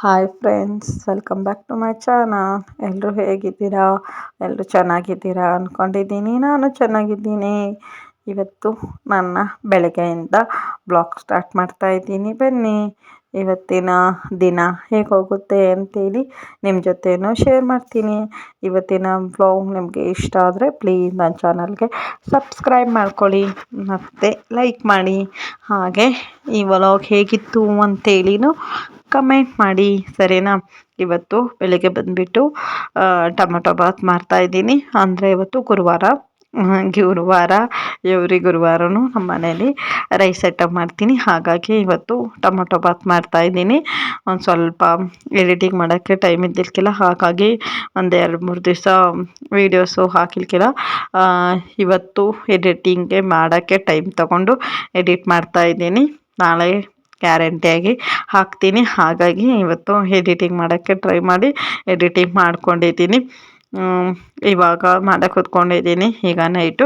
Hi friends, welcome back to my channel. ಎಲ್ಲರೂ ಹೇಗಿದ್ದೀರಾ? ಎಲ್ಲರೂ ಚೆನ್ನಾಗಿದ್ದೀರಾ ಅಂದ್ಕೊಂಡಿದ್ದೀನಿ. ನಾನು ಚೆನ್ನಾಗಿದ್ದೀನಿ. ಇವತ್ತು ನನ್ನ ಬೆಳಗ್ಗೆಯಿಂದ ಬ್ಲಾಗ್ ಸ್ಟಾರ್ಟ್ ಮಾಡ್ತಾ ಇದ್ದೀನಿ. ಬನ್ನಿ, ಇವತ್ತಿನ ದಿನ ಹೇಗೆ ಹೋಗುತ್ತೆ ಅಂತೇಳಿ ನಿಮ್ಮ ಜೊತೆನೂ ಶೇರ್ ಮಾಡ್ತೀನಿ. ಇವತ್ತಿನ ಬ್ಲಾಗ್ ನಿಮಗೆ ಇಷ್ಟ ಆದರೆ ಪ್ಲೀಸ್ ನನ್ನ ಚಾನಲ್ಗೆ ಸಬ್ಸ್ಕ್ರೈಬ್ ಮಾಡ್ಕೊಳ್ಳಿ ಮತ್ತು ಲೈಕ್ ಮಾಡಿ. ಹಾಗೆ ಈ ವ್ಲಾಗ್ ಹೇಗಿತ್ತು ಅಂತೇಳಿನೂ ಕಮೆಂಟ್ ಮಾಡಿ, ಸರಿನಾ? ಇವತ್ತು ಬೆಳಗ್ಗೆ ಬಂದುಬಿಟ್ಟು ಟೊಮೊಟೊ ಬಾತ್ ಮಾಡ್ತಾಯಿದ್ದೀನಿ. ಅಂದರೆ ಇವತ್ತು ಗುರುವಾರ, ಎವ್ರಿ ಗುರುವಾರನೂ ನಮ್ಮ ಮನೇಲಿ ರೈಸ್ ಐಟಮ್ ಮಾಡ್ತೀನಿ. ಹಾಗಾಗಿ ಇವತ್ತು ಟೊಮೊಟೊ ಬಾತ್ ಮಾಡ್ತಾಯಿದ್ದೀನಿ. ಒಂದು ಸ್ವಲ್ಪ ಎಡಿಟಿಂಗ್ ಮಾಡೋಕ್ಕೆ ಟೈಮ್ ಇದ್ದಿರ್ಕಿಲ್ಲ, ಹಾಗಾಗಿ ಒಂದು 2-3 ದಿವಸ ವೀಡಿಯೋಸು ಹಾಕಿಲ್ಕಿಲ್ಲ. ಇವತ್ತು ಎಡಿಟಿಂಗ್ಗೆ ಮಾಡೋಕ್ಕೆ ಟೈಮ್ ತಗೊಂಡು ಎಡಿಟ್ ಮಾಡ್ತಾಯಿದ್ದೀನಿ. ನಾಳೆ ಗ್ಯಾರಂಟಿಯಾಗಿ ಹಾಕ್ತೀನಿ. ಹಾಗಾಗಿ ಇವತ್ತು ಎಡಿಟಿಂಗ್ ಮಾಡೋಕ್ಕೆ ಟ್ರೈ ಮಾಡಿ ಎಡಿಟಿಂಗ್ ಮಾಡ್ಕೊಂಡಿದ್ದೀನಿ. ಇವಾಗ ಮಾಡೋಕ್ಕೆ ಕೂತ್ಕೊಂಡಿದ್ದೀನಿ. ಈಗ ನೈಟು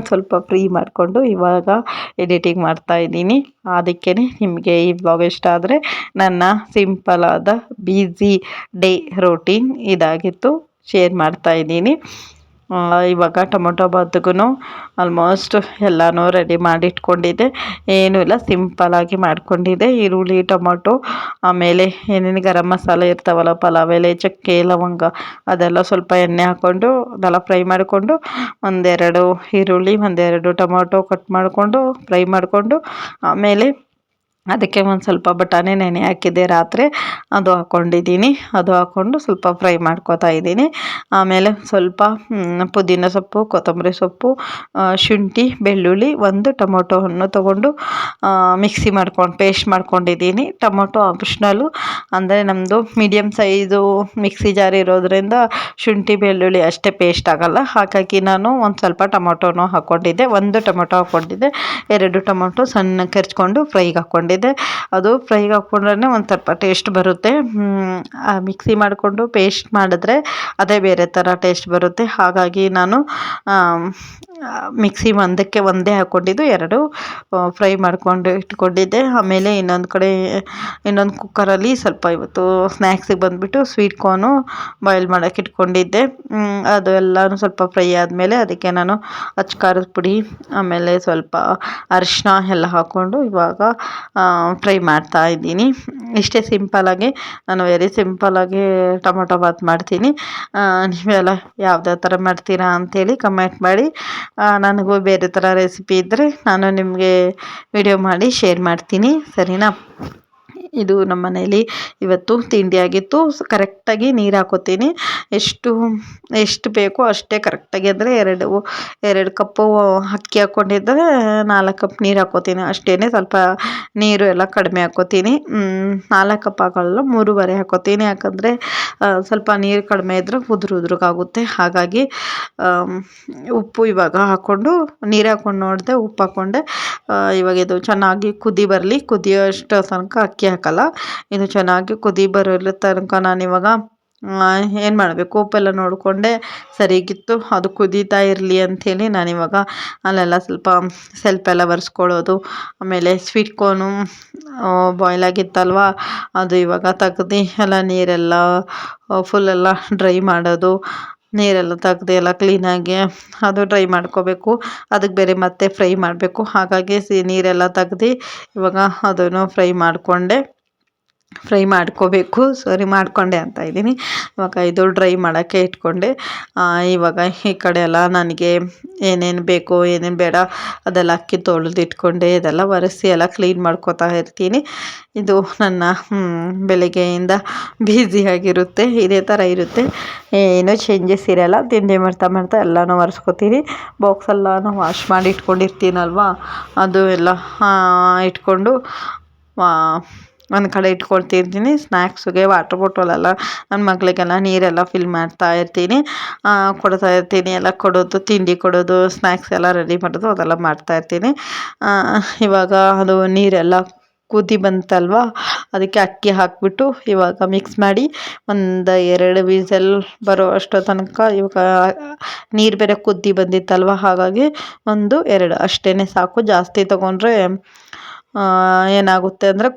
ಸ್ವಲ್ಪ ಫ್ರೀ ಮಾಡಿಕೊಂಡು ಇವಾಗ ಎಡಿಟಿಂಗ್ ಮಾಡ್ತಾಯಿದ್ದೀನಿ. ಅದಕ್ಕೇ ನಿಮಗೆ ಈ ಬ್ಲಾಗ್ ಇಷ್ಟ ಆದರೆ ನನ್ನ ಸಿಂಪಲಾದ ಬೀಸಿ ಡೇ ರೋಟೀನ್ ಇದಾಗಿತ್ತು, ಶೇರ್ ಮಾಡ್ತಾಯಿದ್ದೀನಿ. ಇವಾಗ ಟೊಮೊಟೊ ಬಾತ್ಗೂ ಆಲ್ಮೋಸ್ಟ್ ಎಲ್ಲನೂ ರೆಡಿ ಮಾಡಿಟ್ಕೊಂಡಿದ್ದೆ. ಏನೂ ಇಲ್ಲ, ಸಿಂಪಲಾಗಿ ಮಾಡ್ಕೊಂಡಿದ್ದೆ. ಈರುಳ್ಳಿ, ಟೊಮೊಟೊ, ಆಮೇಲೆ ಏನೇನು ಗರಂ ಮಸಾಲೆ ಇರ್ತಾವಲ್ಲ, ಪಲಾವ್ ಎಲೆ, ಚಕ್ಕೆ, ಲವಂಗ, ಅದೆಲ್ಲ ಸ್ವಲ್ಪ ಎಣ್ಣೆ ಹಾಕ್ಕೊಂಡು ಅದೆಲ್ಲ ಫ್ರೈ ಮಾಡಿಕೊಂಡು, ಒಂದೆರಡು ಈರುಳ್ಳಿ, ಒಂದೆರಡು ಟೊಮೊಟೊ ಕಟ್ ಮಾಡಿಕೊಂಡು ಫ್ರೈ ಮಾಡಿಕೊಂಡು, ಆಮೇಲೆ ಅದಕ್ಕೆ ಒಂದು ಸ್ವಲ್ಪ ಬಟಾಣಿ ನೆನೆ ಹಾಕಿದ್ದೆ ರಾತ್ರಿ, ಅದು ಹಾಕ್ಕೊಂಡಿದ್ದೀನಿ. ಅದು ಹಾಕ್ಕೊಂಡು ಸ್ವಲ್ಪ ಫ್ರೈ ಮಾಡ್ಕೊತಾ ಇದ್ದೀನಿ. ಆಮೇಲೆ ಸ್ವಲ್ಪ ಪುದೀನ ಸೊಪ್ಪು, ಕೊತ್ತಂಬರಿ ಸೊಪ್ಪು, ಶುಂಠಿ, ಬೆಳ್ಳುಳ್ಳಿ, ಒಂದು ಟೊಮೊಟೊವನ್ನು ತೊಗೊಂಡು ಮಿಕ್ಸಿ ಮಾಡ್ಕೊಂಡು ಪೇಸ್ಟ್ ಮಾಡ್ಕೊಂಡಿದ್ದೀನಿ. ಟೊಮೊಟೊ ಆಪ್ಷನಲ್ಲು, ಅಂದರೆ ನಮ್ಮದು ಮೀಡಿಯಮ್ ಸೈಜು ಮಿಕ್ಸಿ ಜಾರ್ ಇರೋದ್ರಿಂದ ಶುಂಠಿ ಬೆಳ್ಳುಳ್ಳಿ ಅಷ್ಟೇ ಪೇಸ್ಟ್ ಆಗೋಲ್ಲ. ಹಾಗಾಗಿ ನಾನು ಒಂದು ಸ್ವಲ್ಪ ಟೊಮೊಟೊನೂ ಹಾಕ್ಕೊಂಡಿದ್ದೆ. ಒಂದು ಟೊಮೊಟೊ ಹಾಕ್ಕೊಂಡಿದ್ದೆ, 2 ಟೊಮೊಟೊ ಸಣ್ಣಗೆ ಹೆಚ್ಕೊಂಡು ಫ್ರೈಗೆ ಹಾಕ್ಕೊಂಡಿದ್ದೆ. ಅದು ಫ್ರೈಗೆ ಹಾಕ್ಕೊಂಡ್ರೆ ಒಂದು ಸ್ವಲ್ಪ ಟೇಸ್ಟ್ ಬರುತ್ತೆ. ಮಿಕ್ಸಿ ಮಾಡಿಕೊಂಡು ಪೇಸ್ಟ್ ಮಾಡಿದ್ರೆ ಅದೇ ಬೇರೆ ಥರ ಟೇಸ್ಟ್ ಬರುತ್ತೆ. ಹಾಗಾಗಿ ನಾನು ಮಿಕ್ಸಿ ಒಂದೇ ಹಾಕ್ಕೊಂಡಿದ್ದು, 2 ಫ್ರೈ ಮಾಡ್ಕೊಂಡು ಇಟ್ಕೊಂಡಿದ್ದೆ. ಆಮೇಲೆ ಇನ್ನೊಂದು ಕುಕ್ಕರಲ್ಲಿ ಸ್ವಲ್ಪ ಇವತ್ತು ಸ್ನ್ಯಾಕ್ಸಿಗೆ ಬಂದುಬಿಟ್ಟು ಸ್ವೀಟ್ ಕಾರ್ನು ಬಾಯ್ಲ್ ಮಾಡೋಕ್ಕೆ ಇಟ್ಕೊಂಡಿದ್ದೆ. ಅದು ಎಲ್ಲನೂ ಸ್ವಲ್ಪ ಫ್ರೈ ಆದಮೇಲೆ ಅದಕ್ಕೆ ನಾನು ಅಚ್ಚ ಖಾರದ ಪುಡಿ, ಆಮೇಲೆ ಸ್ವಲ್ಪ ಅರಿಶಿನ ಎಲ್ಲ ಹಾಕ್ಕೊಂಡು ಇವಾಗ ಫ್ರೈ ಮಾಡ್ತಾ ಇದ್ದೀನಿ. ಇಷ್ಟೇ ಸಿಂಪಲಾಗಿ, ನಾನು ವೆರಿ ಸಿಂಪಲಾಗಿ ಟೊಮೊಟೊ ಬಾತ್ ಮಾಡ್ತೀನಿ. ನೀವೆಲ್ಲ ಯಾವ್ಯಾವ ಥರ ಮಾಡ್ತೀರಾ ಅಂಥೇಳಿ ಕಮೆಂಟ್ ಮಾಡಿ. ನನಗೂ ಬೇರೆ ಥರ ರೆಸಿಪಿ ಇದ್ದರೆ ನಾನು ನಿಮಗೆ ವಿಡಿಯೋ ಮಾಡಿ ಶೇರ್ ಮಾಡ್ತೀನಿ, ಸರಿನಾ? ಇದು ನಮ್ಮ ಮನೇಲಿ ಇವತ್ತು ತಿಂಡಿಯಾಗಿತ್ತು. ಕರೆಕ್ಟಾಗಿ ನೀರು ಹಾಕೋತೀನಿ. ಎಷ್ಟು ಬೇಕೋ ಅಷ್ಟೇ ಕರೆಕ್ಟಾಗಿ, ಅಂದರೆ 2 ಕಪ್ಪು ಅಕ್ಕಿ ಹಾಕ್ಕೊಂಡಿದ್ದರೆ 4 ಕಪ್ ನೀರು ಹಾಕ್ಕೋತೀನಿ ಅಷ್ಟೇ. ಸ್ವಲ್ಪ ನೀರು ಎಲ್ಲ ಕಡಿಮೆ ಹಾಕ್ಕೋತೀನಿ. 4 ಕಪ್ ಹಾಕೊಳ್ಳಲ್ಲ, 3.5 ಹಾಕ್ಕೋತೀನಿ. ಯಾಕಂದರೆ ಸ್ವಲ್ಪ ನೀರು ಕಡಿಮೆ ಇದ್ದರೆ ಉದ್ರುಗಾಗುತ್ತೆ. ಹಾಗಾಗಿ ಉಪ್ಪು ಇವಾಗ ಹಾಕ್ಕೊಂಡು, ನೀರು ಹಾಕ್ಕೊಂಡು ನೋಡಿದೆ, ಉಪ್ಪು ಹಾಕ್ಕೊಂಡೆ. ಇವಾಗ ಇದು ಚೆನ್ನಾಗಿ ಕುದಿ ಬರಲಿ, ಕುದಿಯೋಷ್ಟು ತನಕ ಅಕ್ಕಿ ಹಾಕಲ್ಲ. ಇದು ಚೆನ್ನಾಗಿ ಕುದಿ ಬರೋ ತನಕ ನಾನಿವಾಗ ಏನು ಮಾಡಬೇಕು, ಉಪ್ಪೆಲ್ಲ ನೋಡಿಕೊಂಡೆ ಸರಿಗಿತ್ತು. ಅದು ಕುದೀತಾ ಇರಲಿ ಅಂಥೇಳಿ ನಾನಿವಾಗ ಅಲ್ಲೆಲ್ಲ ಸ್ವಲ್ಪ ಎಲ್ಲ ಒರೆಸ್ಕೊಳ್ಳೋದು. ಆಮೇಲೆ ಸ್ವೀಟ್ ಕಾರ್ನು ಬಾಯ್ಲ್ ಆಗಿತ್ತಲ್ವ, ಅದು ಇವಾಗ ತೆಗ್ದು ಎಲ್ಲ ನೀರೆಲ್ಲ ಫುಲ್ಲೆಲ್ಲ ಡ್ರೈ ಮಾಡೋದು. ನೀರೆಲ್ಲ ತೆಗ್ದು ಎಲ್ಲ ಕ್ಲೀನಾಗಿ ಅದು ಡ್ರೈ ಮಾಡ್ಕೋಬೇಕು. ಅದಕ್ಕೆ ಬೇರೆ ಮತ್ತೆ ಫ್ರೈ ಮಾಡಬೇಕು. ಹಾಗಾಗಿ ನೀರೆಲ್ಲ ತೆಗ್ದು ಇವಾಗ ಅದನ್ನು ಫ್ರೈ ಮಾಡ್ಕೊಂಡೆ ಅಂತ ಇದ್ದೀನಿ. ಇವಾಗ ಇದು ಡ್ರೈ ಮಾಡೋಕ್ಕೆ ಇಟ್ಕೊಂಡೆ. ಇವಾಗ ಈ ಕಡೆ ಎಲ್ಲ ನನಗೆ ಏನೇನು ಬೇಕು ಏನೇನು ಬೇಡ ಅದೆಲ್ಲ ಅಕ್ಕಿ ತೊಳೆದು ಇಟ್ಕೊಂಡೆ, ಇದೆಲ್ಲ ಒರೆಸಿ ಎಲ್ಲ ಕ್ಲೀನ್ ಮಾಡ್ಕೊತಾ ಇರ್ತೀನಿ. ಇದು ನನ್ನ ಬೆಳಗ್ಗೆಯಿಂದ ಬ್ಯುಸಿಯಾಗಿರುತ್ತೆ. ಇದೇ ಥರ ಇರುತ್ತೆ, ಏನೂ ಚೇಂಜಸ್ ಇರೋಲ್ಲ. ತಿಂಡಿ ಮಾಡ್ತಾ ಎಲ್ಲನೂ ಒರೆಸ್ಕೊತೀನಿ. ಬಾಕ್ಸೆಲ್ಲನೂ ವಾಶ್ ಮಾಡಿ ಇಟ್ಕೊಂಡಿರ್ತೀನಲ್ವ, ಅದು ಎಲ್ಲ ಇಟ್ಕೊಂಡು ಒಂದು ಕಡೆ ಇಟ್ಕೊಳ್ತಿರ್ತೀನಿ. ಸ್ನ್ಯಾಕ್ಸಿಗೆ ವಾಟರ್ ಬಾಟಲೆಲ್ಲ ನನ್ನ ಮಗಳಿಗೆಲ್ಲ ನೀರೆಲ್ಲ ಫಿಲ್ ಮಾಡ್ತಾ ಇರ್ತೀನಿ, ಕೊಡ್ತಾ ಇರ್ತೀನಿ. ಎಲ್ಲ ಕೊಡೋದು, ತಿಂಡಿ ಕೊಡೋದು, ಸ್ನ್ಯಾಕ್ಸ್ ಎಲ್ಲ ರೆಡಿ ಮಾಡೋದು ಅದೆಲ್ಲ ಮಾಡ್ತಾಯಿರ್ತೀನಿ. ಇವಾಗ ಅದು ನೀರೆಲ್ಲ ಕುದಿ ಬಂತಲ್ವ, ಅದಕ್ಕೆ ಅಕ್ಕಿ ಹಾಕಿಬಿಟ್ಟು ಇವಾಗ ಮಿಕ್ಸ್ ಮಾಡಿ ಒಂದು 2 ವಿಸಲ್ ಬರೋ ಅಷ್ಟೋ ತನಕ, ಇವಾಗ ನೀರು ಬೇರೆ ಕುದಿ ಬಂದಿತ್ತಲ್ವ, ಹಾಗಾಗಿ 1-2 ಅಷ್ಟೇ ಸಾಕು. ಜಾಸ್ತಿ ತೊಗೊಂಡ್ರೆ ಏನಾಗುತ್ತೆ ಅಂದರೆ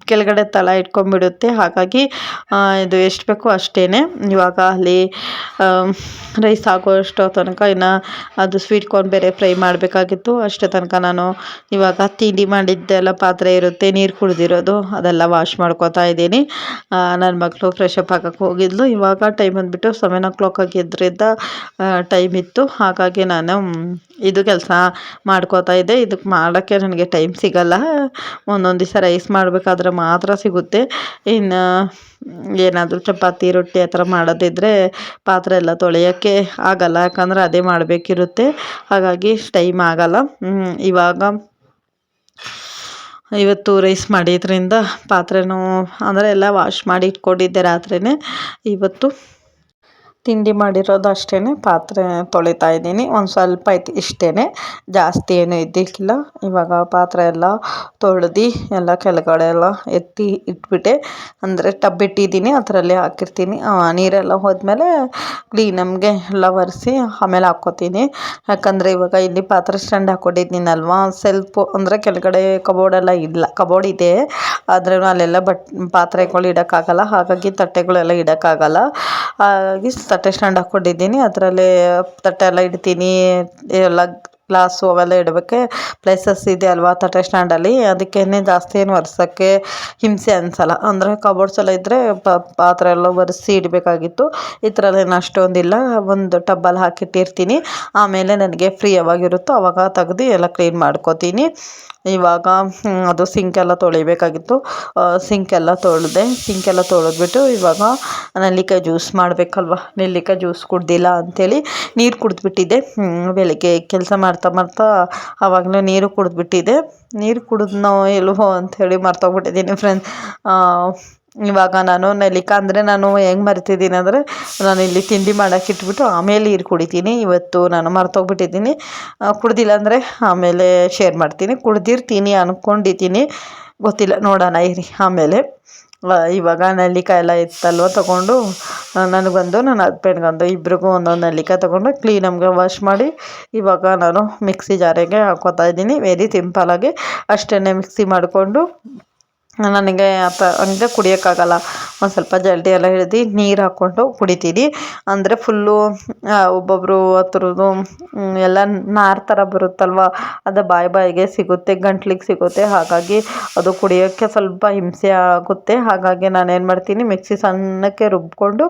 ಕೆಳಗಡೆ ತಳ ಇಟ್ಕೊಂಡ್ಬಿಡುತ್ತೆ. ಹಾಗಾಗಿ ಇದು ಎಷ್ಟು ಬೇಕೋ ಅಷ್ಟೇ. ಇವಾಗ ಅಲ್ಲಿ ರೈಸ್ ಆಗೋಷ್ಟೋ ತನಕ ಇನ್ನು ಅದು ಸ್ವೀಟ್ ಕಾರ್ನ್ ಬೇರೆ ಫ್ರೈ ಮಾಡಬೇಕಾಗಿತ್ತು. ಅಷ್ಟೇ ತನಕ ನಾನು ಇವಾಗ ತಿಂಡಿ ಮಾಡಿದ್ದೆಲ್ಲ ಪಾತ್ರೆ ಇರುತ್ತೆ, ನೀರು ಕುಡಿದಿರೋದು ಅದೆಲ್ಲ ವಾಶ್ ಮಾಡ್ಕೊತಾ ಇದ್ದೀನಿ. ನನ್ನ ಮಗಳು ಫ್ರೆಶ್ ಅಪ್ ಆಗಕ್ಕೆ ಹೋಗಿದ್ಲು. ಇವಾಗ ಟೈಮ್ ಬಂದುಬಿಟ್ಟು 7 o'clock ಆಗಿದ್ದರಿಂದ ಟೈಮ್ ಇತ್ತು. ಹಾಗಾಗಿ ನಾನು ಇದು ಕೆಲಸ ಮಾಡ್ಕೋತಾ ಇದ್ದೆ. ಇದಕ್ಕೆ ಮಾಡೋಕ್ಕೆ ನನಗೆ ಟೈಮ್ ಸಿಗಲ್ಲ. ಒಂದೊಂದು ದಿವಸ ರೈಸ್ ಮಾಡಬೇಕಾದ್ರೆ ಮಾತ್ರ ಸಿಗುತ್ತೆ. ಇನ್ನು ಏನಾದರೂ ಚಪಾತಿ ರೊಟ್ಟಿ ಆ ಥರ ಮಾಡೋದಿದ್ರೆ ಪಾತ್ರೆ ಎಲ್ಲ ತೊಳೆಯೋಕ್ಕೆ ಆಗಲ್ಲ, ಯಾಕಂದರೆ ಅದೇ ಮಾಡಬೇಕಿರುತ್ತೆ. ಹಾಗಾಗಿ ಟೈಮ್ ಆಗಲ್ಲ. ಇವತ್ತು ರೈಸ್ ಮಾಡಿದ್ರಿಂದ ಪಾತ್ರೆನೂ ಅಂದರೆ ಎಲ್ಲ ವಾಶ್ ಮಾಡಿ ಇಟ್ಕೊಂಡಿದ್ದೆ ರಾತ್ರಿಯೇ. ಇವತ್ತು ತಿಂಡಿ ಮಾಡಿರೋದು ಅಷ್ಟೇ, ಪಾತ್ರೆ ತೊಳಿತಾ ಇದ್ದೀನಿ. ಒಂದು ಸ್ವಲ್ಪ ಐತಿ ಇಷ್ಟೇ, ಜಾಸ್ತಿ ಏನೂ ಇದ್ದಿಕ್ಕಿಲ್ಲ. ಇವಾಗ ಪಾತ್ರೆ ಎಲ್ಲ ತೊಳೆದು ಎಲ್ಲ ಕೆಳಗಡೆ ಎಲ್ಲ ಎತ್ತಿ ಇಟ್ಬಿಟ್ಟೆ. ಅಂದರೆ ಟಬ್ ಇಟ್ಟಿದ್ದೀನಿ, ಅದರಲ್ಲೇ ಹಾಕಿರ್ತೀನಿ. ನೀರೆಲ್ಲ ಹೋದ್ಮೇಲೆ ನಮಗೆ ಎಲ್ಲ ಒರೆಸಿ ಆಮೇಲೆ ಹಾಕ್ಕೋತೀನಿ. ಯಾಕಂದರೆ ಇವಾಗ ಇಲ್ಲಿ ಪಾತ್ರೆ ಸ್ಟ್ಯಾಂಡ್ ಹಾಕ್ಕೊಂಡಿದ್ದೀನಲ್ವ, ಸೆಲ್ಫು ಅಂದರೆ ಕೆಳಗಡೆ ಕಬೋರ್ಡೆಲ್ಲ ಇಲ್ಲ. ಕಬೋರ್ಡ್ ಇದೆ, ಆದ್ರೂ ಅಲ್ಲೆಲ್ಲ ಪಾತ್ರೆಗಳು ಇಡೋಕ್ಕಾಗಲ್ಲ. ಹಾಗಾಗಿ ತಟ್ಟೆಗಳೆಲ್ಲ ಇಡೋಕ್ಕಾಗಲ್ಲ. ಹಾಗಾಗಿ ತಟ್ಟೆ ಸ್ಟ್ಯಾಂಡ್ ಹಾಕ್ಕೊಂಡಿದ್ದೀನಿ, ಅದರಲ್ಲೇ ತಟ್ಟೆ ಎಲ್ಲ ಇಡ್ತೀನಿ. ಎಲ್ಲ ಗ್ಲಾಸು ಅವೆಲ್ಲ ಇಡೋಕ್ಕೆ ಪ್ಲೇಸಸ್ ಇದೆ ಅಲ್ವಾ ತಟ್ಟೆ ಸ್ಟ್ಯಾಂಡಲ್ಲಿ. ಅದಕ್ಕೇ ಜಾಸ್ತಿ ಏನು ಒರೆಸೋಕ್ಕೆ ಹಿಂಸೆ ಅನಿಸಲ್ಲ. ಅಂದರೆ ಕಬೋರ್ಡ್ಸ್ ಎಲ್ಲ ಇದ್ದರೆ ಪಾತ್ರೆ ಎಲ್ಲ ಒರೆಸಿ ಇಡಬೇಕಾಗಿತ್ತು. ಈ ಥರದ್ದೇನು ಅಷ್ಟೊಂದಿಲ್ಲ. ಒಂದು ಟಬ್ಬಲ್ಲಿ ಹಾಕಿಟ್ಟಿರ್ತೀನಿ. ಆಮೇಲೆ ನನಗೆ ಫ್ರೀ ಯಾವಾಗಿರುತ್ತೋ ಆವಾಗ ತೆಗ್ದು ಎಲ್ಲ ಕ್ಲೀನ್ ಮಾಡ್ಕೋತೀನಿ. ಇವಾಗ ಅದು ಸಿಂಕೆಲ್ಲ ತೊಳಿಬೇಕಾಗಿತ್ತು. ಸಿಂಕೆಲ್ಲ ತೊಳೆದ್ಬಿಟ್ಟು ಇವಾಗ ನೆಲ್ಲಿಕಾಯಿ ಜ್ಯೂಸ್ ಮಾಡಬೇಕಲ್ವ, ನೆಲ್ಲಿಕಾಯಿ ಜ್ಯೂಸ್ ಕುಡ್ದಿಲ್ಲ ಅಂಥೇಳಿ ನೀರು ಕುಡಿದ್ಬಿಟ್ಟಿದ್ದೆ. ಬೆಳಗ್ಗೆ ಕೆಲಸ ಮಾಡ್ತಾ ಆವಾಗಲೇ ನೀರು ಕುಡಿದ್ಬಿಟ್ಟಿದ್ದೆ. ನೀರು ಕುಡಿದ್ನೋ ಇಲ್ವೋ ಅಂಥೇಳಿ ಮರ್ತೋಗ್ಬಿಟ್ಟಿದ್ದೀನಿ ಫ್ರೆಂಡ್ಸ್. ಇವಾಗ ನಾನು ನೆಲ್ಲಿಕಾಯಿ ಅಂದರೆ ನಾನು ಹೆಂಗೆ ಮರ್ತಿದ್ದೀನಿ ಅಂದರೆ, ನಾನು ಇಲ್ಲಿ ತಿಂಡಿ ಮಾಡೋಕೆ ಇಟ್ಬಿಟ್ಟು ಆಮೇಲೆ ನೀರು ಕುಡಿತೀನಿ. ಇವತ್ತು ನಾನು ಮರ್ತೋಗ್ಬಿಟ್ಟಿದ್ದೀನಿ. ಕುಡ್ದಿಲ್ಲ ಅಂದರೆ ಆಮೇಲೆ ಶೇರ್ ಮಾಡ್ತೀನಿ. ಕುಡ್ದಿರ್ತೀನಿ ಅಂದ್ಕೊಂಡಿದ್ದೀನಿ, ಗೊತ್ತಿಲ್ಲ, ನೋಡೋಣ ಇರಿ ಆಮೇಲೆ. ಇವಾಗ ನೆಲ್ಲಿಕಾಯಿ ಎಲ್ಲ ಇತ್ತಲ್ವ ತೊಗೊಂಡು ನನಗೊಂದು ನನ್ನ ಹಸ್ಬೆಂಡ್ಗೊಂದು ಇಬ್ರಿಗೂ ಒಂದೊಂದು ನೆಲ್ಲಿಕಾಯಿ ತೊಗೊಂಡು ಕ್ಲೀನಾಗಿ ವಾಶ್ ಮಾಡಿ ಇವಾಗ ನಾನು ಮಿಕ್ಸಿ ಜಾರಿಗೆ ಹಾಕ್ಕೋತಾ ಇದ್ದೀನಿ. ವೆರಿ ಸಿಂಪಲಾಗಿ ಅಷ್ಟೇ ಮಿಕ್ಸಿ ಮಾಡಿಕೊಂಡು. ನನಗೆ ಹಂಗೆ ಕುಡಿಯೋಕ್ಕಾಗಲ್ಲ. ಒಂದು ಸ್ವಲ್ಪ ಜಲ್ದಿ ಎಲ್ಲ ಹಿಡ್ದು ನೀರು ಹಾಕ್ಕೊಂಡು ಕುಡಿತೀನಿ. ಅಂದರೆ ಫುಲ್ಲು ಒಬ್ಬೊಬ್ಬರು ಆ ಥರದ್ದು ಎಲ್ಲ ನಾರು ಥರ ಬರುತ್ತಲ್ವ, ಅದು ಬಾಯಿಗೆ ಸಿಗುತ್ತೆ, ಗಂಟ್ಲಿಗೆ ಸಿಗುತ್ತೆ. ಹಾಗಾಗಿ ಅದು ಕುಡಿಯೋಕ್ಕೆ ಸ್ವಲ್ಪ ಹಿಂಸೆ ಆಗುತ್ತೆ. ಹಾಗಾಗಿ ನಾನೇನು ಮಾಡ್ತೀನಿ, ಮಿಕ್ಸಿ ಸಣ್ಣಕ್ಕೆ ರುಬ್ಕೊಂಡು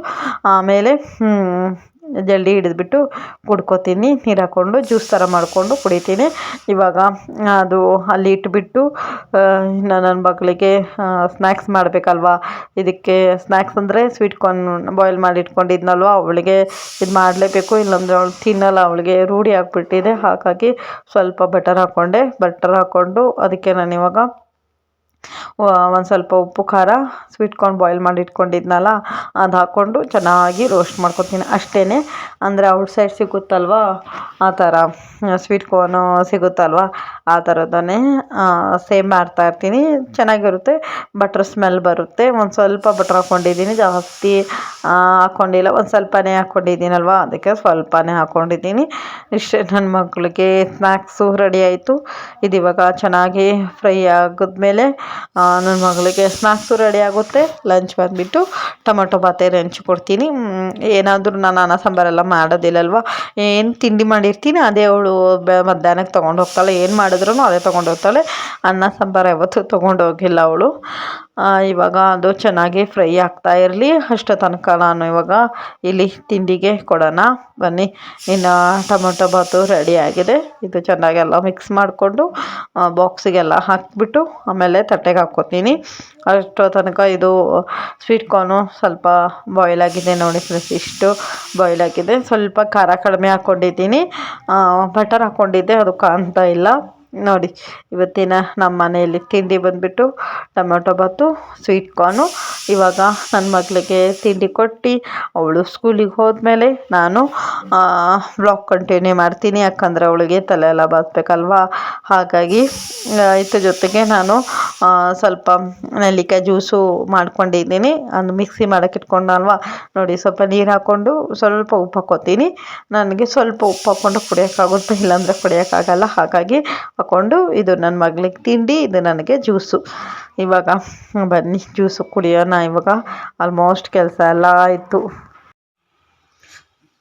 ಆಮೇಲೆ ಜಲ್ದಿ ಹಿಡಿದ್ಬಿಟ್ಟು ಕುಡ್ಕೋತೀನಿ. ನೀರು ಹಾಕ್ಕೊಂಡು ಜ್ಯೂಸ್ ಥರ ಮಾಡಿಕೊಂಡು ಕುಡಿತೀನಿ. ಇವಾಗ ಅದು ಅಲ್ಲಿ ಇಟ್ಬಿಟ್ಟು ನನ್ನ ಮಗಳಿಗೆ ಸ್ನ್ಯಾಕ್ಸ್ ಮಾಡಬೇಕಲ್ವ. ಇದಕ್ಕೆ ಸ್ನ್ಯಾಕ್ಸ್ ಅಂದರೆ ಸ್ವೀಟ್ ಕಾರ್ನ್ ಬಾಯ್ಲ್ ಮಾಡಿ ಇಟ್ಕೊಂಡಿದ್ನಲ್ವ, ಅವಳಿಗೆ ಇದು ಮಾಡಲೇಬೇಕು, ಇಲ್ಲಾಂದರೆ ಅವಳು ತಿನ್ನಲ್ಲ. ಅವಳಿಗೆ ರೂಢಿ ಆಗಿಬಿಟ್ಟಿದೆ. ಹಾಗಾಗಿ ಸ್ವಲ್ಪ ಬಟರ್ ಹಾಕ್ಕೊಂಡು ಅದಕ್ಕೆ ನಾನು ಇವಾಗ ಒಂದು ಸ್ವಲ್ಪ ಉಪ್ಪು ಖಾರ ಸ್ವೀಟ್ ಕಾರ್ನ್ ಬಾಯ್ಲ್ ಮಾಡಿ ಇಟ್ಕೊಂಡಿದ್ನಲ್ಲ ಅದು ಹಾಕ್ಕೊಂಡು ಚೆನ್ನಾಗಿ ರೋಸ್ಟ್ ಮಾಡ್ಕೊತೀನಿ ಅಷ್ಟೇ. ಅಂದರೆ ಔಟ್ಸೈಡ್ ಸಿಗುತ್ತಲ್ವ ಆ ಥರ ಸ್ವೀಟ್ ಕಾರ್ನು ಸಿಗುತ್ತಲ್ವ ಆ ಥರದನ್ನೇ ಸೇಮ್ ಮಾಡ್ತಾಯಿರ್ತೀನಿ. ಚೆನ್ನಾಗಿರುತ್ತೆ, ಬಟ್ರ್ ಸ್ಮೆಲ್ ಬರುತ್ತೆ. ಒಂದು ಸ್ವಲ್ಪ ಬಟ್ರ್ ಹಾಕ್ಕೊಂಡಿದ್ದೀನಿ, ಜಾಸ್ತಿ ಹಾಕ್ಕೊಂಡಿಲ್ಲ. ಒಂದು ಸ್ವಲ್ಪನೇ ಹಾಕ್ಕೊಂಡಿದ್ದೀನಲ್ವ, ಅದಕ್ಕೆ ಸ್ವಲ್ಪನೇ ಹಾಕ್ಕೊಂಡಿದ್ದೀನಿ. ಇಷ್ಟೇ. ನನ್ನ ಮಗಳಿಗೆ ಸ್ನ್ಯಾಕ್ಸು ರೆಡಿ ಆಯಿತು. ಇದು ಇವಾಗ ಚೆನ್ನಾಗಿ ಫ್ರೈ ಆಗಿದ್ಮೇಲೆ ನನ್ನ ಮಗಳಿಗೆ ಸ್ನ್ಯಾಕ್ಸು ರೆಡಿ ಆಗುತ್ತೆ. ಲಂಚ್ ಬಂದುಬಿಟ್ಟು ಟೊಮೊಟೊ ಬಾತೆ ಕೊಡ್ತೀನಿ. ಏನಾದರೂ ನಾನು ಅನ್ನ ಸಾಂಬಾರೆಲ್ಲ ಮಾಡೋದಿಲ್ಲಲ್ವ, ಏನು ತಿಂಡಿ ಮಾಡಿರ್ತೀನಿ ಅದೇ ಅವಳು ಮಧ್ಯಾಹ್ನಕ್ಕೆ ತೊಗೊಂಡು ಹೋಗ್ತಾಳೆ. ಏನು ಮಾಡಿದ್ರೂ ಅದೇ ತೊಗೊಂಡು ಹೋಗ್ತಾಳೆ. ಅನ್ನ ಸಾಂಬಾರು ಯಾವತ್ತೂ ತೊಗೊಂಡೋಗಿಲ್ಲ ಅವಳು. ಇವಾಗ ಅದು ಚೆನ್ನಾಗಿ ಫ್ರೈ ಆಗ್ತಾ ಇರಲಿ. ಅಷ್ಟೋ ತನಕ ನಾನು ಇವಾಗ ಇಲ್ಲಿ ತಿಂಡಿಗೆ ಕೊಡೋಣ ಬನ್ನಿ. ಇನ್ನು ಟೊಮೊಟೊ ಬಾತು ರೆಡಿ ಆಗಿದೆ. ಇದು ಚೆನ್ನಾಗೆಲ್ಲ ಮಿಕ್ಸ್ ಮಾಡಿಕೊಂಡು ಬಾಕ್ಸಿಗೆಲ್ಲ ಹಾಕಿಬಿಟ್ಟು ಆಮೇಲೆ ತಟ್ಟೆಗೆ ಹಾಕ್ಕೋತೀನಿ. ಅಷ್ಟೋ ತನಕ ಇದು ಸ್ವೀಟ್ ಕಾರ್ನು ಸ್ವಲ್ಪ ಬಾಯ್ಲ್ ಆಗಿದೆ ನೋಡಿ ಫ್ರೆಂಡ್ಸ್, ಇಷ್ಟು ಬಾಯ್ಲ್ ಆಗಿದೆ. ಸ್ವಲ್ಪ ಖಾರ ಕಡಿಮೆ ಹಾಕ್ಕೊಂಡಿದ್ದೀನಿ, ಬಟರ್ ಹಾಕ್ಕೊಂಡಿದ್ದೆ, ಅದು ಕಾಣ್ತಾ ಇಲ್ಲ ನೋಡಿ. ಇವತ್ತಿನ ನಮ್ಮ ಮನೆಯಲ್ಲಿ ತಿಂಡಿ ಬಂದುಬಿಟ್ಟು ಟೊಮೊಟೊ ಬಾತು ಸ್ವೀಟ್ ಕಾರ್ನು. ಇವಾಗ ನನ್ನ ಮಗಳಿಗೆ ತಿಂಡಿ ಕೊಟ್ಟು ಅವಳು ಸ್ಕೂಲಿಗೆ ಹೋದ್ಮೇಲೆ ನಾನು ವ್ಲಾಗ್ ಕಂಟಿನ್ಯೂ ಮಾಡ್ತೀನಿ. ಯಾಕಂದರೆ ಅವಳಿಗೆ ತಲೆ ಎಲ್ಲ ಬಾಚಬೇಕಲ್ವ. ಹಾಗಾಗಿ ಇದ್ರ ಜೊತೆಗೆ ನಾನು ಸ್ವಲ್ಪ ನೆಲ್ಲಿಕಾಯಿ ಜ್ಯೂಸು ಮಾಡ್ಕೊಂಡಿದ್ದೀನಿ. ಅದು ಮಿಕ್ಸಿ ಮಾಡೋಕ್ಕೆ ಇಟ್ಕೊಂಡಲ್ವ ನೋಡಿ, ಸ್ವಲ್ಪ ನೀರು ಹಾಕ್ಕೊಂಡು ಸ್ವಲ್ಪ ಉಪ್ಪು ಹಾಕ್ಕೋತೀನಿ. ನನಗೆ ಸ್ವಲ್ಪ ಉಪ್ಪು ಹಾಕ್ಕೊಂಡು ಕುಡಿಯೋಕ್ಕಾಗುತ್ತೆ, ಇಲ್ಲಾಂದರೆ ಕುಡಿಯೋಕ್ಕಾಗಲ್ಲ. ಹಾಗಾಗಿ ಹಾಕ್ಕೊಂಡು ಇದು ನನ್ನ ಮಗಳಿಗೆ ತಿಂಡಿ, ಇದು ನನಗೆ ಜ್ಯೂಸು. ಇವಾಗ ಬನ್ನಿ ಜ್ಯೂಸು ಕುಡಿಯೋಣ. ಇವಾಗ ಆಲ್ಮೋಸ್ಟ್ ಕೆಲಸ ಎಲ್ಲ ಆಯಿತು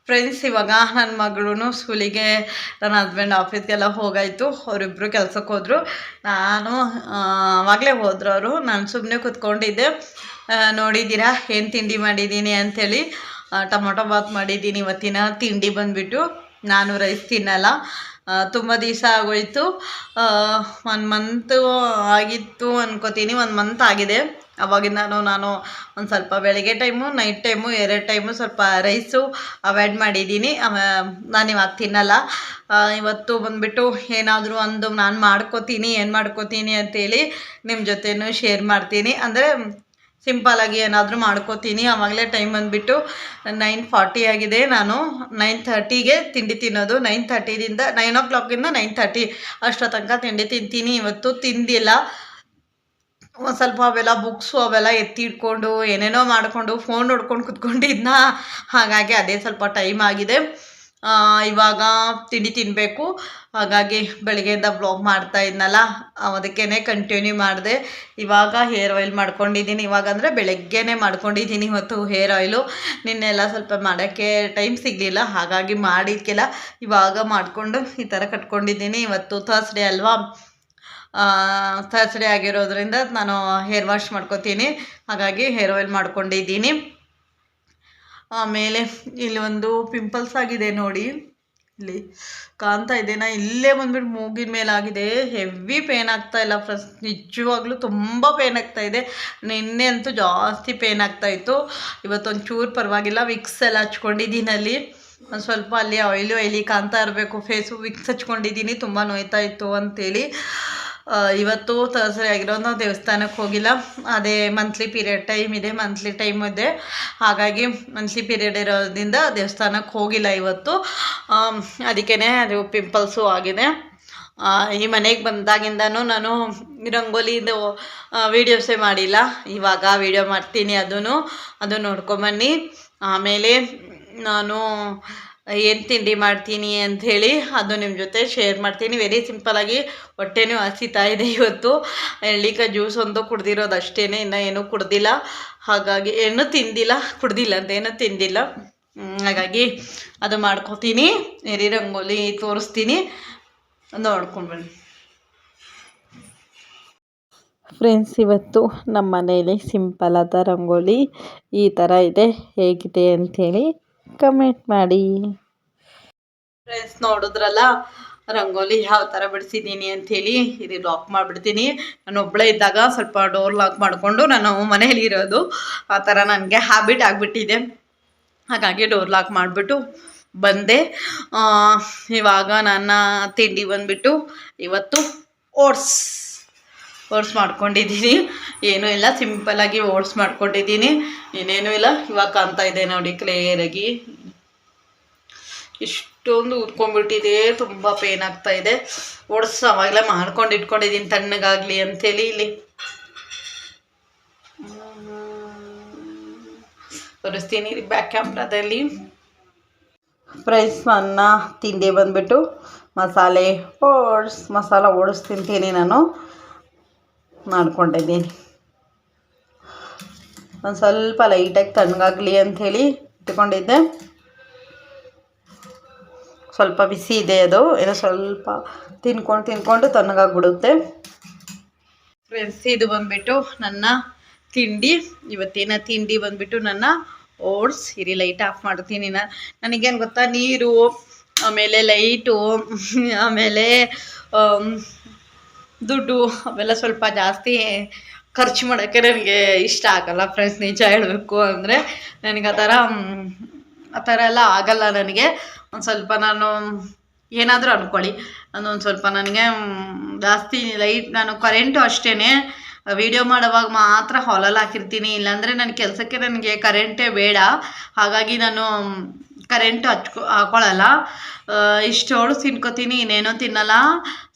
ಫ್ರೆಂಡ್ಸ್. ಇವಾಗ ನನ್ನ ಮಗಳು ಸ್ಕೂಲಿಗೆ, ನನ್ನ ಹಸ್ಬೆಂಡ್ ಆಫೀಸ್ಗೆಲ್ಲ ಹೋಗಾಯಿತು. ಅವರಿಬ್ಬರು ಕೆಲ್ಸಕ್ಕೆ ಹೋದರು. ನಾನು ಆವಾಗಲೇ ಹೋದ್ರು ಅವರು. ನಾನು ಸುಮ್ಮನೆ ಕೂತ್ಕೊಂಡಿದ್ದೆ. ನೋಡಿದ್ದೀರಾ ಏನು ತಿಂಡಿ ಮಾಡಿದ್ದೀನಿ ಅಂಥೇಳಿ. ಟೊಮೊಟೊ ಬಾತ್ ಮಾಡಿದ್ದೀನಿ. ಇವತ್ತಿನ ತಿಂಡಿ ಬಂದುಬಿಟ್ಟು, ನಾನು ರೈಸ್ ತಿನ್ನಲ್ಲ. ತುಂಬ ದಿವಸ ಆಗೋಯಿತು. 1 ಮಂತು ಆಗಿತ್ತು ಅನ್ಕೋತೀನಿ. 1 ಮಂತ್ ಆಗಿದೆ. ಅವಾಗಿಂದ ನಾನು ಒಂದು ಸ್ವಲ್ಪ ಬೆಳಗ್ಗೆ ಟೈಮು, ನೈಟ್ ಟೈಮು 2 ಟೈಮು ಸ್ವಲ್ಪ ರೈಸು ಅವಾಯ್ಡ್ ಮಾಡಿದ್ದೀನಿ. ನಾನು ಇವಾಗ ತಿನ್ನಲ್ಲ. ಇವತ್ತು ಬಂದುಬಿಟ್ಟು ಏನಾದರೂ ಒಂದು ನಾನು ಮಾಡ್ಕೋತೀನಿ, ಏನು ಮಾಡ್ಕೋತೀನಿ ಅಂತೇಳಿ ನಿಮ್ಮ ಜೊತೆನೂ ಶೇರ್ ಮಾಡ್ತೀನಿ. ಅಂದರೆ ಸಿಂಪಲಾಗಿ ಏನಾದರೂ ಮಾಡ್ಕೋತೀನಿ. ಆವಾಗಲೇ ಟೈಮ್ ಬಂದುಬಿಟ್ಟು 9:40 ಆಗಿದೆ. ನಾನು 9:30ಗೆ ತಿಂಡಿ ತಿನ್ನೋದು. 9:30ದಿಂದ 9 o'clockಯಿಂದ 9:30 ಅಷ್ಟೋ ತನಕ ತಿಂಡಿ ತಿಂತೀನಿ. ಇವತ್ತು ತಿಂದಿಲ್ಲ. ಒಂದು ಸ್ವಲ್ಪ ಅವೆಲ್ಲ ಬುಕ್ಸು ಅವೆಲ್ಲ ಎತ್ತಿ ಇಟ್ಕೊಂಡು ಏನೇನೋ ಮಾಡಿಕೊಂಡು ಫೋನ್ ನೋಡ್ಕೊಂಡು ಕುತ್ಕೊಂಡಿದ್ನ. ಹಾಗಾಗಿ ಅದೇ ಸ್ವಲ್ಪ ಟೈಮ್ ಆಗಿದೆ. ಇವಾಗ ತಿಂಡಿ ತಿನ್ನಬೇಕು. ಹಾಗಾಗಿ ಬೆಳಗ್ಗೆಯಿಂದ ಬ್ಲಾಗ್ ಮಾಡ್ತಾ ಇದ್ನಲ್ಲ, ಅದಕ್ಕೇ ಕಂಟಿನ್ಯೂ ಮಾಡಿದೆ. ಇವಾಗ ಹೇರ್ ಆಯಿಲ್ ಮಾಡ್ಕೊಂಡಿದ್ದೀನಿ. ಇವಾಗ ಅಂದರೆ ಬೆಳಗ್ಗೆನೇ ಮಾಡ್ಕೊಂಡಿದ್ದೀನಿ ಇವತ್ತು ಹೇರ್ ಆಯಿಲು. ನಿನ್ನೆಲ್ಲ ಸ್ವಲ್ಪ ಮಾಡೋಕ್ಕೆ ಟೈಮ್ ಸಿಗಲಿಲ್ಲ, ಹಾಗಾಗಿ ಮಾಡಿದ್ಕೆಲ್ಲ ಇವಾಗ ಮಾಡಿಕೊಂಡು ಈ ಥರ ಕಟ್ಕೊಂಡಿದ್ದೀನಿ. ಇವತ್ತು ಥರ್ಸ್ಡೇ ಅಲ್ವಾ, ಥರ್ಸ್ಡೇ ಆಗಿರೋದ್ರಿಂದ ನಾನು ಹೇರ್ ವಾಶ್ ಮಾಡ್ಕೋತೀನಿ. ಹಾಗಾಗಿ ಹೇರ್ ಆಯಿಲ್ ಮಾಡ್ಕೊಂಡಿದ್ದೀನಿ. ಆಮೇಲೆ ಇಲ್ಲಿ ಒಂದು ಪಿಂಪಲ್ಸ್ ಆಗಿದೆ ನೋಡಿ, ಇಲ್ಲಿ ಕಾಣ್ತಾ ಇದೆನಾ? ಇಲ್ಲೇ ಬಂದ್ಬಿಟ್ಟು ಮೂಗಿನ ಮೇಲಾಗಿದೆ. ಹೆವಿ ಪೇನ್ ಆಗ್ತಾಯಿಲ್ಲ ಫ್ರೆಂಡ್ಸ್, ನಿಜವಾಗ್ಲೂ ತುಂಬ ಪೇನ್ ಆಗ್ತಾಯಿದೆ. ನಿನ್ನೆ ಅಂತೂ ಜಾಸ್ತಿ ಪೇನ್ ಆಗ್ತಾಯಿತ್ತು. ಇವತ್ತೊಂಚೂರು ಪರವಾಗಿಲ್ಲ. ವಿಕ್ಸ್ ಎಲ್ಲ ಹಚ್ಕೊಂಡಿದ್ದೀನಿ. ಅಲ್ಲಿ ಒಂದು ಸ್ವಲ್ಪ ಅಲ್ಲಿ ಆಯ್ಲಿ ಕಾಣ್ತಾ ಇರಬೇಕು ಫೇಸು. ವಿಕ್ಸ್ ಹಚ್ಕೊಂಡಿದ್ದೀನಿ, ತುಂಬ ನೋಯ್ತಾ ಇತ್ತು ಅಂಥೇಳಿ. ಇವತ್ತು ಥರ್ಸ್ಡೇ ಆಗಿರೋದು, ನಾವು ದೇವಸ್ಥಾನಕ್ಕೆ ಹೋಗಿಲ್ಲ. ಅದೇ ಮಂತ್ಲಿ ಪೀರಿಯಡ್ ಟೈಮ್ ಇದೆ, ಮಂತ್ಲಿ ಟೈಮ್ ಇದೆ. ಹಾಗಾಗಿ ಮಂತ್ಲಿ ಪೀರಿಯಡ್ ಇರೋದ್ರಿಂದ ದೇವಸ್ಥಾನಕ್ಕೆ ಹೋಗಿಲ್ಲ ಇವತ್ತು. ಅದಕ್ಕೇ ಅದು ಪಿಂಪಲ್ಸು ಆಗಿದೆ. ಈ ಮನೆಗೆ ಬಂದಾಗಿಂದನೂ ನಾನು ರಂಗೋಲಿದು ವೀಡಿಯೋಸೇ ಮಾಡಿಲ್ಲ. ಇವಾಗ ವೀಡಿಯೋ ಮಾಡ್ತೀನಿ, ಅದು ನೋಡ್ಕೊಂಬನ್ನಿ. ಆಮೇಲೆ ನಾನು ಏನು ತಿಂಡಿ ಮಾಡ್ತೀನಿ ಅಂಥೇಳಿ ಅದು ನಿಮ್ಮ ಜೊತೆ ಶೇರ್ ಮಾಡ್ತೀನಿ. ವೆರಿ ಸಿಂಪಲಾಗಿ ಹೊಟ್ಟೆನೂ ಹಸಿತಾ ಇದೆ. ಇವತ್ತು ಎಳ್ಳಿಕಾಯಿ ಜ್ಯೂಸ್ ಒಂದು ಕುಡ್ದಿರೋದು ಅಷ್ಟೇ, ಇನ್ನು ಏನೂ ಕುಡ್ದಿಲ್ಲ. ಹಾಗಾಗಿ ಏನೂ ತಿಂದಿಲ್ಲ, ಕುಡ್ದಿಲ್ಲ ಅಂತ ಏನೂ ತಿಂದಿಲ್ಲ. ಹಾಗಾಗಿ ಅದು ಮಾಡ್ಕೋತೀನಿ. ಎರಿ ರಂಗೋಲಿ ತೋರಿಸ್ತೀನಿ, ನೋಡ್ಕೊಂಡ್ಬನ್ನಿ ಫ್ರೆಂಡ್ಸ್. ಇವತ್ತು ನಮ್ಮ ಮನೇಲಿ ಸಿಂಪಲಾದ ರಂಗೋಲಿ ಈ ಥರ ಇದೆ. ಹೇಗಿದೆ ಅಂಥೇಳಿ ಕಮೆಂಟ್ ಮಾಡಿ ಫ್ರೆಂಡ್ಸ್. ನೋಡಿದ್ರಲ್ಲ ರಂಗೋಲಿ ಯಾವ ಥರ ಬಿಡಿಸಿದ್ದೀನಿ ಅಂಥೇಳಿ. ಇದು ಲಾಕ್ ಮಾಡಿಬಿಡ್ತೀನಿ. ನಾನು ಒಬ್ಬಳೇ ಇದ್ದಾಗ ಸ್ವಲ್ಪ ಡೋರ್ ಲಾಕ್ ಮಾಡಿಕೊಂಡು ನಾನು ಮನೇಲಿ ಇರೋದು. ಆ ಥರ ನನಗೆ ಹ್ಯಾಬಿಟ್ ಆಗಿಬಿಟ್ಟಿದೆ. ಹಾಗಾಗಿ ಡೋರ್ ಲಾಕ್ ಮಾಡಿಬಿಟ್ಟು ಬಂದೆ. ಇವಾಗ ನನ್ನ ತಿಂಡಿ ಬಂದುಬಿಟ್ಟು ಇವತ್ತು ಓಟ್ಸ್ ಮಾಡ್ಕೊಂಡಿದ್ದೀನಿ. ಏನೂ ಇಲ್ಲ, ಸಿಂಪಲಾಗಿ ಓಟ್ಸ್ ಮಾಡ್ಕೊಂಡಿದ್ದೀನಿ, ಇನ್ನೇನೂ ಇಲ್ಲ. ಇವಾಗ ಕಾಣ್ತಾ ಇದೆ ನೋಡಿ ಕ್ಲಿಯರಾಗಿ. ಇಷ್ಟೊಂದು ಉದ್ಕೊಂಡ್ಬಿಟ್ಟಿದೆ, ತುಂಬ ಪೇನ್ ಆಗ್ತಾ ಇದೆ. ಓಟ್ಸ್ ಅವಾಗಲೇ ಮಾಡ್ಕೊಂಡು ಇಟ್ಕೊಂಡಿದ್ದೀನಿ ತಣ್ಣಗಾಗಲಿ ಅಂಥೇಳಿ. ಇಲ್ಲಿ ತೋರಿಸ್ತೀನಿ ಬ್ಯಾಕ್ ಕ್ಯಾಮ್ರಾದಲ್ಲಿ. ಫ್ರೈಸ್ ನನ್ನ ತಿಂಡಿ ಬಂದುಬಿಟ್ಟು ಮಸಾಲ ಓಟ್ಸ್ ತಿಂತೀನಿ. ನಾನು ಮಾಡ್ಕೊಂಡಿದ್ದೀನಿ. ಒಂದು ಸ್ವಲ್ಪ ಲೈಟಾಗಿ ತಣ್ಣಗಾಗಲಿ ಅಂಥೇಳಿ ಇಟ್ಕೊಂಡಿದ್ದೆ. ಸ್ವಲ್ಪ ಬಿಸಿ ಇದೆ, ಅದು ಏನೋ ಸ್ವಲ್ಪ ತಿನ್ಕೊಂಡು ತಣ್ಣಗಾಗ್ಬಿಡುತ್ತೆ. ಫ್ರೆಂಡ್ಸ್, ಇದು ಬಂದುಬಿಟ್ಟು ನನ್ನ ತಿಂಡಿ. ಇವತ್ತಿನ ತಿಂಡಿ ಬಂದುಬಿಟ್ಟು ನನ್ನ ಓಟ್ಸ್. ಇರಿ ಲೈಟ್ ಆಫ್ ಮಾಡ್ತೀನಿ. ನನಗೇನು ಗೊತ್ತಾ, ನೀರು ಆಮೇಲೆ ಲೈಟು ಆಮೇಲೆ ದುಡ್ಡು ಅವೆಲ್ಲ ಸ್ವಲ್ಪ ಜಾಸ್ತಿ ಖರ್ಚು ಮಾಡೋಕ್ಕೆ ನನಗೆ ಇಷ್ಟ ಆಗಲ್ಲ ಫ್ರೆಂಡ್ಸ್. ನಿಜ ಹೇಳಬೇಕು ಅಂದರೆ ನನಗೆ ಆ ಥರ ಎಲ್ಲ ಆಗಲ್ಲ ನನಗೆ. ಒಂದು ಸ್ವಲ್ಪ ನಾನು ಏನಾದರೂ ಅಂದ್ಕೊಳ್ಳಿ, ಅದೊಂದು ಸ್ವಲ್ಪ ನನಗೆ ಜಾಸ್ತಿ ನಾನು ಕರೆಂಟು ಅಷ್ಟೇ ವೀಡಿಯೋ ಮಾಡೋವಾಗ ಮಾತ್ರ ಹಾಲಲ್ಲಿ ಹಾಕಿರ್ತೀನಿ. ಇಲ್ಲಾಂದರೆ ನನ್ನ ಕೆಲಸಕ್ಕೆ ನನಗೆ ಕರೆಂಟೇ ಬೇಡ. ಹಾಗಾಗಿ ನಾನು ಕರೆಂಟು ಹಾಕೊಳ್ಳಲ್ಲ. ಇಷ್ಟು ಓಟ್ಸ್ ತಿನ್ಕೋತೀನಿ, ಇನ್ನೇನೋ ತಿನ್ನಲ್ಲ.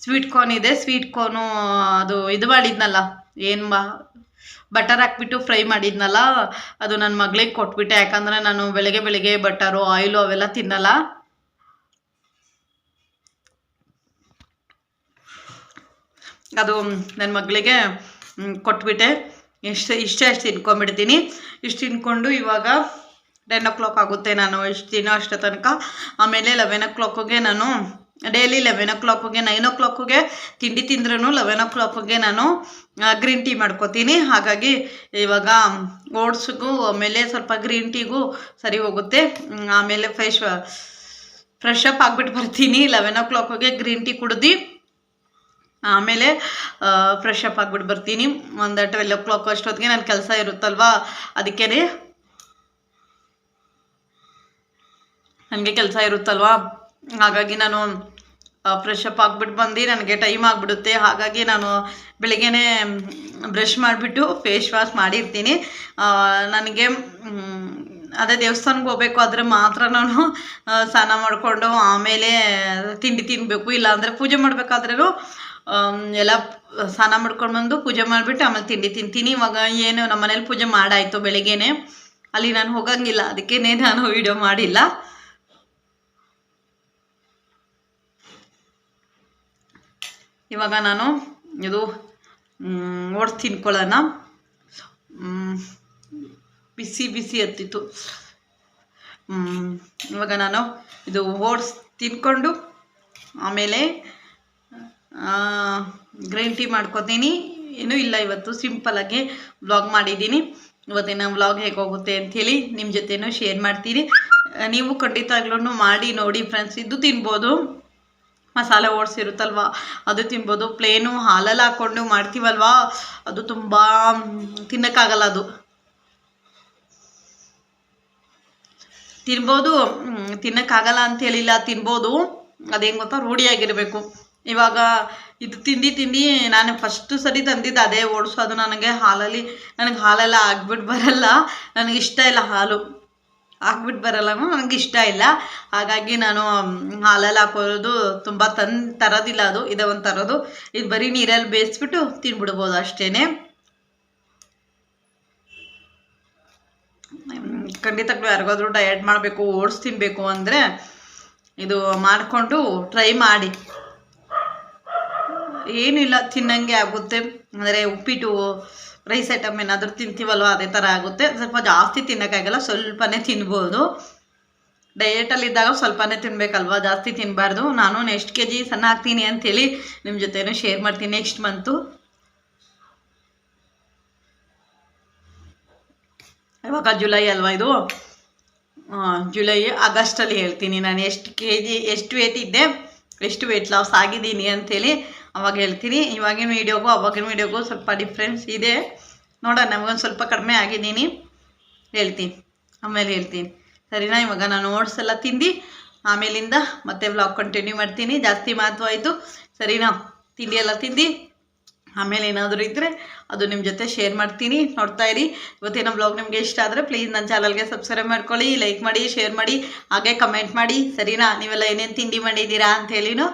ಸ್ವೀಟ್ ಕಾರ್ನ್ ಇದೆ, ಸ್ವೀಟ್ ಕಾರ್ನು ಅದು ಇದು ಮಾಡಿದ್ನಲ್ಲ, ಬಟರ್ ಹಾಕ್ಬಿಟ್ಟು ಫ್ರೈ ಮಾಡಿದ್ನಲ್ಲ, ಅದು ನನ್ನ ಮಗಳಿಗೆ ಕೊಟ್ಬಿಟ್ಟೆ. ಯಾಕಂದರೆ ನಾನು ಬೆಳಗ್ಗೆ ಬಟರು ಆಯಿಲು ಅವೆಲ್ಲ ತಿನ್ನಲ್ಲ. ಅದು ನನ್ನ ಮಗಳಿಗೆ ಕೊಟ್ಬಿಟ್ಟೆ. ಇಷ್ಟೇ ತಿನ್ಕೊಂಬಿಡ್ತೀನಿ. ಇಷ್ಟು ತಿನ್ಕೊಂಡು ಇವಾಗ 10 o'clock ಆಗುತ್ತೆ. ನಾನು ಎಷ್ಟು ದಿನ ಅಷ್ಟೇ ತನಕ. ಆಮೇಲೆ 11 o'clockಗೆ ನಾನು ಡೈಲಿ 11 o'clockಗೆ 9 o'clockಗೆ ತಿಂಡಿ ತಿಂದ್ರೂ 11 o'clockಗೆ ನಾನು ಗ್ರೀನ್ ಟೀ ಮಾಡ್ಕೋತೀನಿ. ಹಾಗಾಗಿ ಇವಾಗ ಓಟ್ಸ್ಗೂ ಆಮೇಲೆ ಸ್ವಲ್ಪ ಗ್ರೀನ್ ಟೀಗೂ ಸರಿ ಹೋಗುತ್ತೆ. ಆಮೇಲೆ ಫ್ರೆಶ್ ಅಪ್ ಆಗಿಬಿಟ್ಟು ಬರ್ತೀನಿ. 11 o'clockಗೆ ಗ್ರೀನ್ ಟೀ ಕುಡ್ದು ಆಮೇಲೆ ಫ್ರೆಶ್ ಅಪ್ ಆಗಿಬಿಟ್ಟು ಬರ್ತೀನಿ. ಒಂದು 12 o'clock ಅಷ್ಟೊತ್ತಿಗೆ ನನ್ನ ಕೆಲಸ ಇರುತ್ತಲ್ವ, ಅದಕ್ಕೇ ನನಗೆ ಕೆಲಸ ಇರುತ್ತಲ್ವ, ಹಾಗಾಗಿ ನಾನು ಫ್ರೆಶ್ ಅಪ್ ಆಗಿಬಿಟ್ಟು ಬಂದು ನನಗೆ ಟೈಮ್ ಆಗಿಬಿಡುತ್ತೆ. ಹಾಗಾಗಿ ನಾನು ಬೆಳಿಗ್ಗೆನೇ ಬ್ರಷ್ ಮಾಡಿಬಿಟ್ಟು ಫೇಸ್ ವಾಶ್ ಮಾಡಿರ್ತೀನಿ. ನನಗೆ ಅದೇ ದೇವಸ್ಥಾನಕ್ಕೆ ಹೋಗ್ಬೇಕು ಆದರೆ ಮಾತ್ರ ನಾನು ಸ್ನಾನ ಮಾಡಿಕೊಂಡು ಆಮೇಲೆ ತಿಂಡಿ ತಿನ್ನಬೇಕು. ಇಲ್ಲಾಂದರೆ ಪೂಜೆ ಮಾಡಬೇಕಾದ್ರೂ ಎಲ್ಲ ಸ್ನಾನ ಮಾಡ್ಕೊಂಡು ಬಂದು ಪೂಜೆ ಮಾಡಿಬಿಟ್ಟು ಆಮೇಲೆ ತಿಂಡಿ ತಿಂತೀನಿ. ಇವಾಗ ಏನು ನಮ್ಮ ಮನೇಲಿ ಪೂಜೆ ಮಾಡಾಯಿತು ಬೆಳಿಗ್ಗೆನೆ, ಅಲ್ಲಿ ನಾನು ಹೋಗಂಗಿಲ್ಲ, ಅದಕ್ಕೇ ನಾನು ವಿಡಿಯೋ ಮಾಡಿಲ್ಲ. ಇವಾಗ ನಾನು ಇದು ಓಟ್ಸ್ ತಿನ್ಕೊಳ್ಳೋಣ. ಬಿಸಿ ಹತ್ತಿತ್ತು. ಇವಾಗ ನಾನು ಇದು ಓಟ್ಸ್ ತಿನ್ಕೊಂಡು ಆಮೇಲೆ ಗ್ರೀನ್ ಟೀ ಮಾಡ್ಕೊತೀನಿ. ಏನೂ ಇಲ್ಲ, ಇವತ್ತು ಸಿಂಪಲಾಗಿ ವ್ಲಾಗ್ ಮಾಡಿದ್ದೀನಿ. ಇವತ್ತಿನ ವ್ಲಾಗ್ ಹೇಗೆ ಹೋಗುತ್ತೆ ಅಂಥೇಳಿ ನಿಮ್ಮ ಜೊತೆನೂ ಶೇರ್ ಮಾಡ್ತೀನಿ. ನೀವು ಖಂಡಿತವಾಗ್ಲೂ ಮಾಡಿ ನೋಡಿ ಫ್ರೆಂಡ್ಸ್. ಇದು ತಿನ್ಬೋದು, ಮಸಾಲೆ ಓಟ್ಸ್ ಇರುತ್ತಲ್ವ ಅದು ತಿನ್ಬೋದು. ಪ್ಲೇನು ಹಾಲಲ್ಲಿ ಹಾಕ್ಕೊಂಡು ಮಾಡ್ತೀವಲ್ವ ಅದು ತುಂಬ ತಿನ್ನೋಕ್ಕಾಗಲ್ಲ. ಅದು ತಿನ್ಬೋದು, ತಿನ್ನೋಕ್ಕಾಗಲ್ಲ ಅಂತ ಹೇಳಿಲ್ಲ, ತಿನ್ಬೋದು. ಅದೇನು ಗೊತ್ತಾ, ರೂಢಿಯಾಗಿರಬೇಕು. ಇವಾಗ ಇದು ತಿಂದು ನಾನು ಫಸ್ಟ್ ಸರಿ ತಂದಿದ್ದು ಅದೇ ಓಟ್ಸು. ಅದು ನನಗೆ ಹಾಲೆಲ್ಲ ಆಗ್ಬಿಟ್ಟು ಬರಲ್ಲ, ನನಗೆ ಇಷ್ಟ ಇಲ್ಲ. ಹಾಲು ಹಾಕ್ಬಿಟ್ಟು ಬರಲ್ಲ, ನನಗೆ ಇಷ್ಟ ಇಲ್ಲ. ಹಾಗಾಗಿ ನಾನು ಹಾಲಲ್ಲಿ ಹಾಕೋದು ತುಂಬ ತರೋದಿಲ್ಲ. ಅದು ಇದೇ ಒಂದು ತರೋದು. ಇದು ಬರೀ ನೀರಲ್ಲಿ ಬೇಯಿಸ್ಬಿಟ್ಟು ತಿನ್ಬಿಡ್ಬೋದು ಅಷ್ಟೇ. ಖಂಡಿತಕ್ಕೂ ಯಾರಿಗಾದ್ರೂ ಡಯಟ್ ಮಾಡಬೇಕು, ಓಟ್ಸ್ ತಿನ್ನಬೇಕು ಅಂದರೆ ಇದು ಮಾಡಿಕೊಂಡು ಟ್ರೈ ಮಾಡಿ. ಏನಿಲ್ಲ, ತಿನ್ನಂಗೆ ಆಗುತ್ತೆ. ಅಂದರೆ ಉಪ್ಪಿಟ್ಟು ರೈಸ್ ಐಟಮ್ ಏನಾದರೂ ತಿಂತೀವಲ್ವ ಅದೇ ಥರ ಆಗುತ್ತೆ. ಸ್ವಲ್ಪ ಜಾಸ್ತಿ ತಿನ್ನೋಕ್ಕಾಗಲ್ಲ, ಸ್ವಲ್ಪನೇ ತಿನ್ಬೋದು. ಡಯಟಲ್ಲಿದ್ದಾಗ ಸ್ವಲ್ಪನೇ ತಿನ್ನಬೇಕಲ್ವ, ಜಾಸ್ತಿ ತಿನ್ನಬಾರ್ದು. ನಾನು ನೆಕ್ಸ್ಟ್ kg ಸಣ್ಣ ಆಗ್ತೀನಿ ಅಂಥೇಳಿ ನಿಮ್ಮ ಜೊತೆನೂ ಶೇರ್ ಮಾಡ್ತೀನಿ ನೆಕ್ಸ್ಟ್ ಮಂತು. ಇವಾಗ ಜುಲೈ ಅಲ್ವಾ, ಇದು ಜುಲೈ ಆಗಸ್ಟಲ್ಲಿ ಹೇಳ್ತೀನಿ ನಾನು ಎಷ್ಟು ವೇಟ್ ಇದ್ದೆ, ಎಷ್ಟು ವೇಟ್ ಲಾಸ್ ಆಗಿದ್ದೀನಿ ಅಂಥೇಳಿ ಅವಾಗ ಹೇಳ್ತೀನಿ. ಇವಾಗಿನ ವೀಡಿಯೋಗೂ ಸ್ವಲ್ಪ ಡಿಫ್ರೆನ್ಸ್ ಇದೆ. ನೋಡೋಣ, ನಮಗೊಂದು ಸ್ವಲ್ಪ ಕಡಿಮೆ ಆಗಿದ್ದೀನಿ, ಆಮೇಲೆ ಹೇಳ್ತೀನಿ ಸರಿನಾ. ಇವಾಗ ನಾನು ಓಟ್ಸ್ ಎಲ್ಲ ತಿಂದು ಆಮೇಲಿಂದ ಮತ್ತೆ ವ್ಲಾಗ್ ಕಂಟಿನ್ಯೂ ಮಾಡ್ತೀನಿ. ಜಾಸ್ತಿ ಮಾತಾಯಿತು ಸರಿನಾ. ತಿಂಡಿ ಎಲ್ಲ ತಿಂದು ಆಮೇಲೆ ಏನಾದರೂ ಇದ್ದರೆ ಅದು ನಿಮ್ಮ ಜೊತೆ ಶೇರ್ ಮಾಡ್ತೀನಿ, ನೋಡ್ತಾ ಇರಿ. ಇವತ್ತಿನ ವ್ಲಾಗ್ ನಿಮಗೆ ಇಷ್ಟ ಆದರೆ ಪ್ಲೀಸ್ ನನ್ನ ಚಾನಲ್ಗೆ ಸಬ್ಸ್ಕ್ರೈಬ್ ಮಾಡ್ಕೊಳ್ಳಿ, ಲೈಕ್ ಮಾಡಿ, ಶೇರ್ ಮಾಡಿ, ಹಾಗೆ ಕಮೆಂಟ್ ಮಾಡಿ ಸರಿನಾ. ನೀವೆಲ್ಲ ಏನೇನು ತಿಂಡಿ ಮಾಡಿದ್ದೀರಾ ಅಂಥೇಳಿನೂ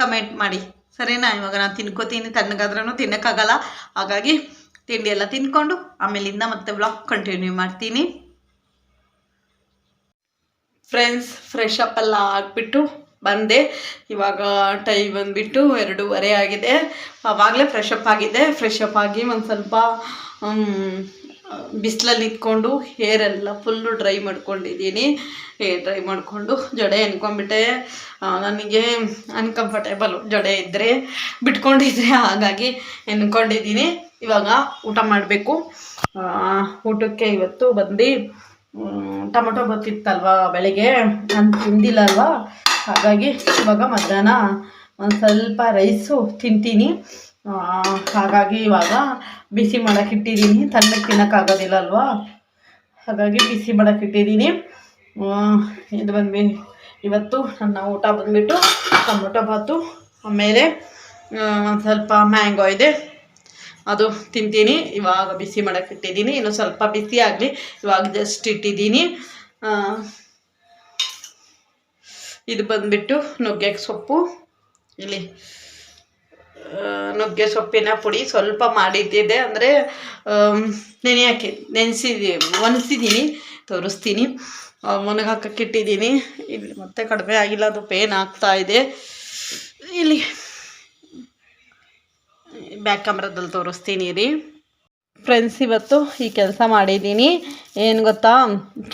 ಕಮೆಂಟ್ ಮಾಡಿ ಸರಿನಾ. ಇವಾಗ ನಾನು ತಿನ್ಕೋತೀನಿ, ತಣ್ಣಗಾದ್ರೂ ತಿನ್ನೋಕ್ಕಾಗಲ್ಲ. ಹಾಗಾಗಿ ತಿಂಡಿ ಎಲ್ಲ ತಿನ್ಕೊಂಡು ಆಮೇಲಿಂದ ಮತ್ತೆ ವ್ಲಾಗ್ ಕಂಟಿನ್ಯೂ ಮಾಡ್ತೀನಿ. ಫ್ರೆಂಡ್ಸ್, ಫ್ರೆಶ್ ಅಪ್ ಎಲ್ಲ ಆಗಿಬಿಟ್ಟು ಬಂದೆ. ಇವಾಗ ಟೈಮ್ ಬಂದುಬಿಟ್ಟು 2:30 ಆಗಿದೆ. ಆವಾಗಲೇ ಫ್ರೆಶ್ ಅಪ್ ಆಗಿ ಒಂದು ಸ್ವಲ್ಪ ಬಿಸಿಲಲ್ಲಿ ಇಟ್ಕೊಂಡು ಹೇರೆಲ್ಲ ಫುಲ್ಲು ಡ್ರೈ ಮಾಡ್ಕೊಂಡಿದ್ದೀನಿ. ಹೇರ್ ಡ್ರೈ ಮಾಡಿಕೊಂಡು ಜಡೆ ಎನ್ಕೊಂಡ್ಬಿಟ್ಟೆ. ನನಗೆ ಅನ್ಕಂಫರ್ಟೇಬಲ್ ಜಡೆ ಇದ್ದರೆ, ಬಿಟ್ಕೊಂಡಿದ್ರೆ, ಹಾಗಾಗಿ ಎನ್ಕೊಂಡಿದ್ದೀನಿ. ಇವಾಗ ಊಟ ಮಾಡಬೇಕು. ಊಟಕ್ಕೆ ಇವತ್ತು ಬಂದು ಟೊಮೊಟೊ ಗೊತ್ತಿತ್ತಲ್ವ ಬೆಳಗ್ಗೆ, ನಾನು ತಿಂದಿಲ್ಲ ಅಲ್ವಾ, ಹಾಗಾಗಿ ಇವಾಗ ಮಧ್ಯಾಹ್ನ ಒಂದು ಸ್ವಲ್ಪ ರೈಸು ತಿಂತೀನಿ. ಹಾಗಾಗಿ ಇವಾಗ ಬಿಸಿ ಮಾಡೋಕ್ಕಿಟ್ಟಿದ್ದೀನಿ. ತಣ್ಣಗೆ ತಿನ್ನೋಕ್ಕಾಗೋದಿಲ್ಲ ಅಲ್ವಾ, ಹಾಗಾಗಿ ಬಿಸಿ ಮಾಡೋಕ್ಕಿಟ್ಟಿದ್ದೀನಿ. ಇದು ಇವತ್ತು ನನ್ನ ಊಟ ಬಂದುಬಿಟ್ಟು ಟೊಮೊಟೊ ಬಾತು, ಆಮೇಲೆ ಒಂದು ಸ್ವಲ್ಪ ಮ್ಯಾಂಗೋ ಇದೆ, ಅದು ತಿಂತೀನಿ. ಇವಾಗ ಬಿಸಿ ಮಾಡೋಕ್ಕಿಟ್ಟಿದ್ದೀನಿ. ಇನ್ನು ಸ್ವಲ್ಪ ಬಿಸಿ ಆಗಲಿ, ಇವಾಗ ಜಸ್ಟ್ ಇಟ್ಟಿದ್ದೀನಿ. ಇದು ಬಂದುಬಿಟ್ಟು ನುಗ್ಗೆ ಸೊಪ್ಪು. ಇಲ್ಲಿ ನುಗ್ಗೆ ಸೊಪ್ಪಿನ ಪುಡಿ ಸ್ವಲ್ಪ ಮಾಡಿದ್ದಿದೆ, ಅಂದರೆ ಒಣಸಿದ್ದೀನಿ, ತೋರಿಸ್ತೀನಿ. ಒಣಗಾಕಿಟ್ಟಿದ್ದೀನಿ. ಇಲ್ಲಿ ಮತ್ತೆ ಕಡಿಮೆ ಆಗಿಲ್ಲ, ಅದು ಪೇನ್ ಆಗ್ತಾಯಿದೆ. ಇಲ್ಲಿ ಬ್ಯಾಕ್ ಕ್ಯಾಮ್ರಾದಲ್ಲಿ ತೋರಿಸ್ತೀನಿ ರೀ. ಫ್ರೆಂಡ್ಸ್, ಇವತ್ತು ಈ ಕೆಲಸ ಮಾಡಿದ್ದೀನಿ. ಏನು ಗೊತ್ತಾ,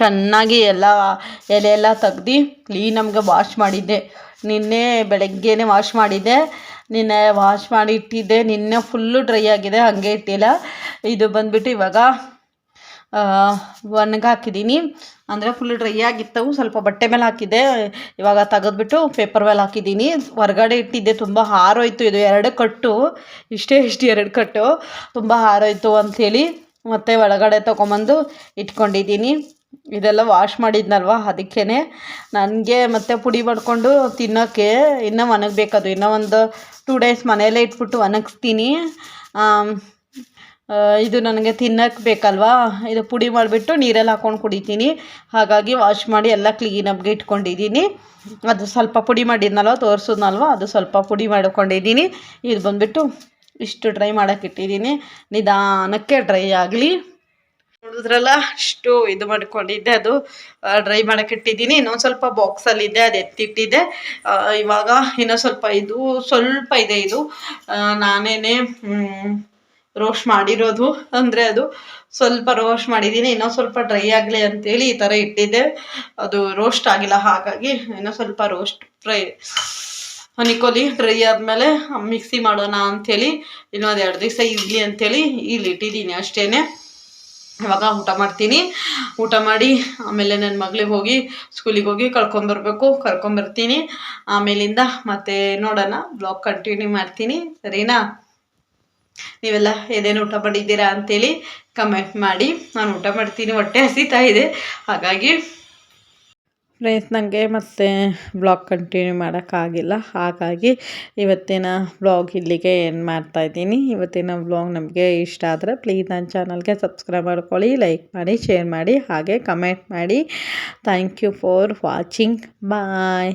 ಚೆನ್ನಾಗಿ ಎಲೆ ಎಲ್ಲ ತೆಗ್ದು ಕ್ಲೀನಮ್ಗೆ ವಾಶ್ ಮಾಡಿದ್ದೆ. ನಿನ್ನೆ ಬೆಳಗ್ಗೆನೇ ವಾಶ್ ಮಾಡಿದ್ದೆ. ನಿನ್ನೆ ವಾಶ್ ಮಾಡಿ ಇಟ್ಟಿದ್ದೆ. ನಿನ್ನೆ ಫುಲ್ಲು ಡ್ರೈ ಆಗಿದೆ, ಹಾಗೆ ಇಟ್ಟಿಲ್ಲ. ಇದು ಬಂದುಬಿಟ್ಟು ಇವಾಗ ಒಣಗಾಕಿದ್ದೀನಿ. ಅಂದರೆ ಫುಲ್ ಡ್ರೈ ಆಗಿತ್ತವು, ಸ್ವಲ್ಪ ಬಟ್ಟೆ ಮೇಲೆ ಹಾಕಿದ್ದೆ. ಇವಾಗ ತೆಗೆದ್ಬಿಟ್ಟು ಪೇಪರ್ ಮೇಲೆ ಹಾಕಿದ್ದೀನಿ. ಹೊರಗಡೆ ಇಟ್ಟಿದ್ದೆ, ತುಂಬ ಹಾರೋಯ್ತು. ಇದು 2 ಕಟ್ಟು, ಇಷ್ಟು 2 ಕಟ್ಟು ತುಂಬ ಹಾರೋಯ್ತು ಅಂಥೇಳಿ ಮತ್ತೆ ಒಳಗಡೆ ತೊಗೊಂಬಂದು ಇಟ್ಕೊಂಡಿದ್ದೀನಿ. ಇದೆಲ್ಲ ವಾಶ್ ಮಾಡಿದ್ನಲ್ವ, ಅದಕ್ಕೇ ನನಗೆ ಮತ್ತೆ ಪುಡಿ ಮಾಡಿಕೊಂಡು ತಿನ್ನೋಕ್ಕೆ ಇನ್ನೂ ಒಣಗಬೇಕದು. ಇನ್ನೂ ಒಂದು 2 ಡೇಸ್ ಮನೆಯಲ್ಲೇ ಇಟ್ಬಿಟ್ಟು ಒಣಗಿಸ್ತೀನಿ. ಇದು ನನಗೆ ತಿನ್ನೋಕ್ಕೆ ಬೇಕಲ್ವಾ, ಇದು ಪುಡಿ ಮಾಡಿಬಿಟ್ಟು ನೀರಲ್ಲಿ ಹಾಕ್ಕೊಂಡು ಕುಡಿತೀನಿ. ಹಾಗಾಗಿ ವಾಶ್ ಮಾಡಿ ಎಲ್ಲ ಕ್ಲೀನಾಗಿ ಇಟ್ಕೊಂಡಿದ್ದೀನಿ. ಅದು ಸ್ವಲ್ಪ ಪುಡಿ ಮಾಡಿದ್ನಲ್ವ, ತೋರಿಸಿದ್ನಲ್ವ, ಅದು ಸ್ವಲ್ಪ ಪುಡಿ ಮಾಡ್ಕೊಂಡಿದ್ದೀನಿ. ಇದು ಬಂದುಬಿಟ್ಟು ಇಷ್ಟು ಡ್ರೈ ಮಾಡೋಕ್ಕೆ ಇಟ್ಟಿದ್ದೀನಿ. ನಿಧಾನಕ್ಕೆ ಡ್ರೈ ಆಗಲಿ. ನೋಡಿದ್ರಲ್ಲ, ಇಷ್ಟು ಇದು ಮಾಡ್ಕೊಂಡಿದ್ದೆ, ಅದು ಡ್ರೈ ಮಾಡೋಕ್ಕೆ ಇಟ್ಟಿದ್ದೀನಿ. ಇನ್ನೊಂದು ಸ್ವಲ್ಪ ಬಾಕ್ಸಲ್ಲಿದ್ದೆ, ಅದು ಎತ್ತಿಟ್ಟಿದ್ದೆ. ಇವಾಗ ಇನ್ನೂ ಸ್ವಲ್ಪ ಇದೆ. ಇದು ನಾನೇನೆ ರೋಸ್ಟ್ ಮಾಡಿರೋದು, ಅಂದರೆ ಅದು ಸ್ವಲ್ಪ ರೋಸ್ಟ್ ಮಾಡಿದ್ದೀನಿ. ಇನ್ನೂ ಸ್ವಲ್ಪ ಡ್ರೈ ಆಗಲಿ ಅಂತೇಳಿ ಈ ಥರ ಇಟ್ಟಿದ್ದೆ. ಅದು ರೋಸ್ಟ್ ಆಗಿಲ್ಲ, ಹಾಗಾಗಿ ಇನ್ನೂ ಸ್ವಲ್ಪ ರೋಸ್ಟ್ ಡ್ರೈ ಆದಮೇಲೆ ಮಿಕ್ಸಿ ಮಾಡೋಣ ಅಂಥೇಳಿ ಇನ್ನೊಂದು 2 ದಿವಸ ಇರಲಿ ಅಂಥೇಳಿ ಇಲ್ಲಿ ಇಟ್ಟಿದ್ದೀನಿ ಅಷ್ಟೇ. ಇವಾಗ ಊಟ ಮಾಡ್ತೀನಿ. ಊಟ ಮಾಡಿ ಆಮೇಲೆ ನನ್ನ ಮಗಳಿಗೆ ಹೋಗಿ ಸ್ಕೂಲಿಗೆ ಹೋಗಿ ಕರ್ಕೊಂಬರ್ತೀನಿ. ಆಮೇಲಿಂದ ಮತ್ತೆ ನೋಡೋಣ, ಬ್ಲಾಗ್ ಕಂಟಿನ್ಯೂ ಮಾಡ್ತೀನಿ. ಸರಿನಾ? ನೀವೆಲ್ಲ ಏನೇನು ಊಟ ಮಾಡಿದ್ದೀರಾ ಅಂಥೇಳಿ ಕಮೆಂಟ್ ಮಾಡಿ. ನಾನು ಊಟ ಮಾಡ್ತೀನಿ, ಹೊಟ್ಟೆ ಹಸಿತಾ ಇದೆ. ಹಾಗಾಗಿ ಫ್ರೆಂಡ್ಸ್, ನನಗೆ ಮತ್ತೆ ಬ್ಲಾಗ್ ಕಂಟಿನ್ಯೂ ಮಾಡೋಕ್ಕಾಗಿಲ್ಲ. ಹಾಗಾಗಿ ಇವತ್ತಿನ ಬ್ಲಾಗ್ ಇಲ್ಲಿಗೆ ಏನು ಮಾಡ್ತಾಯಿದ್ದೀನಿ. ಇವತ್ತಿನ ಬ್ಲಾಗ್ ನಮಗೆ ಇಷ್ಟ ಆದರೆ ಪ್ಲೀಸ್ ನನ್ನ ಚಾನಲ್ಗೆ ಸಬ್ಸ್ಕ್ರೈಬ್ ಮಾಡ್ಕೊಳ್ಳಿ, ಲೈಕ್ ಮಾಡಿ, ಶೇರ್ ಮಾಡಿ, ಹಾಗೆ ಕಮೆಂಟ್ ಮಾಡಿ. Thank you for watching. Bye.